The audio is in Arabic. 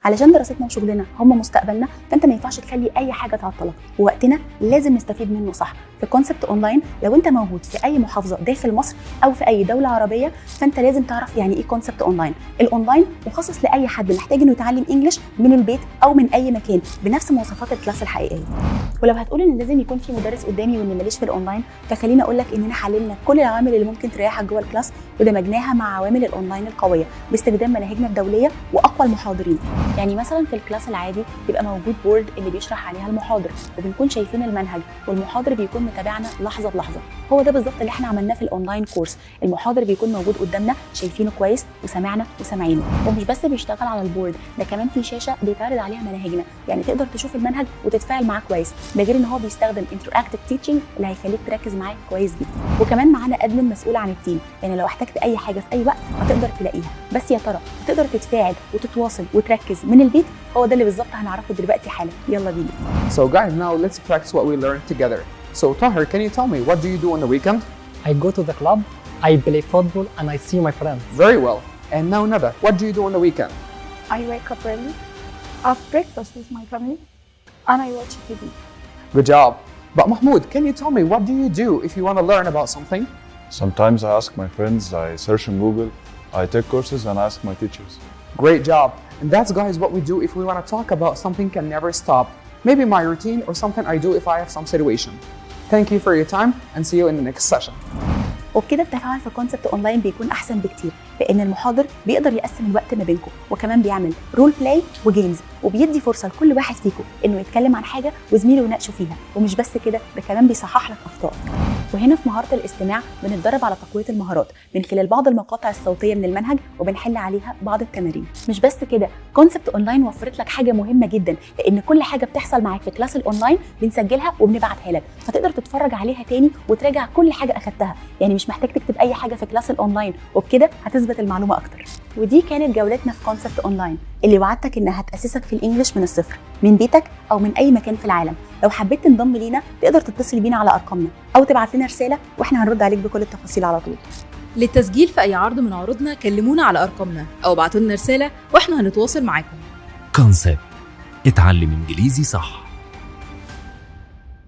علشان دراستنا وشغلنا هم مستقبلنا، فانت ما ينفعش تخلي اي حاجه تعطلك، ووقتنا لازم نستفيد منه صح. في كونسبت اونلاين لو انت موجود في اي محافظه داخل مصر او في اي دوله عربيه، فانت لازم تعرف يعني ايه كونسبت اونلاين. الاونلاين مخصص لاي حد محتاج انه يتعلم انجلش من البيت او من اي مكان بنفس مواصفات الكلاس الحقيقيه. ولو هتقول ان لازم يكون في مدرس قدامي وان ماليش في الاونلاين، فخليني اقول لك اننا حللنا كل العوامل اللي ممكن تريحك جوه الكلاس ودمجناها مع عوامل الاونلاين القويه باستخدام مناهجنا الدوليه واقوى المحاضرين. يعني مثلا في الكلاس العادي بيبقى موجود بورد اللي بيشرح عليها المحاضر، وبنكون شايفين المنهج والمحاضر بيكون متابعنا لحظه بلحظه. هو ده بالظبط اللي احنا عملناه في الاونلاين كورس. المحاضر بيكون موجود قدامنا شايفينه كويس وسامعنا وسامعينه، ومش بس بيشتغل على البورد، ده كمان في شاشه بيتعرض عليها مناهجنا، يعني تقدر تشوف المنهج وتتفاعل معاه كويس. ده غير ان هو بيستخدم انتراكتيف تيتشنج اللي هيخليك تركز معاه كويس جدا. وكمان معانا ادمن مسؤول عن التيم، يعني لو احتجت اي حاجه في اي وقت هتقدر تلاقيها. بس يا ترى هتقدر تتفاعل وتتواصل وتركز من البيت؟ هو ده اللي بالظبط هنعرفه دلوقتي حالا. يلا بينا. So guys, now let's practice what we learned together. So Tahir, can you tell me what do you do on the weekend? I go to the club, I play football, and I see my friends. Very well. And now Nada, what do you do on the weekend? I wake up early, have breakfast with my family, and I watch TV. Good job. But Mahmoud, can you tell me what do you do if you want to learn about something? Sometimes I ask my friends, I search on Google, I take courses and ask my teachers. Great job. And that's guys what we do if we want to talk about something can never stop. Maybe my routine or something I do if I have some situation. Thank you for your time and see you in the next session. وبكده التفاعل في كونسبت اونلاين بيكون احسن بكتير، لان المحاضر بيقدر يقسم الوقت ما بينكم، وكمان بيعمل رول بلاي وجيمز، وبيدي فرصه لكل واحد فيكم انه يتكلم عن حاجه وزميله يناقشه فيها. ومش بس كده، ده كمان بيصحح لك اخطائك. وهنا في مهاره الاستماع بنتدرب على تقويه المهارات من خلال بعض المقاطع الصوتيه من المنهج، وبنحل عليها بعض التمارين. مش بس كده، كونسبت اونلاين وفرت لك حاجه مهمه جدا، لان كل حاجه بتحصل معاك في كلاس الاونلاين بنسجلها وبنبعتها لك، فتقدر تتفرج عليها تاني وتراجع كل حاجه اخدتها. يعني مش محتاج تكتب اي حاجه في كلاس الاونلاين، وبكده هتثبت المعلومه اكتر. ودي كانت جولتنا في كونسبت اونلاين اللي وعدتك انها هتاسسك في الانجليش من الصفر، من بيتك او من اي مكان في العالم. لو حبيت تنضم لينا تقدر تتصل بينا على ارقامنا او تبعت لنا رساله واحنا هنرد عليك بكل التفاصيل على طول. للتسجيل في اي عرض من عروضنا كلمونا على ارقامنا او ابعتوا لنا رساله واحنا هنتواصل معاكم. كونسبت، اتعلم انجليزي صح.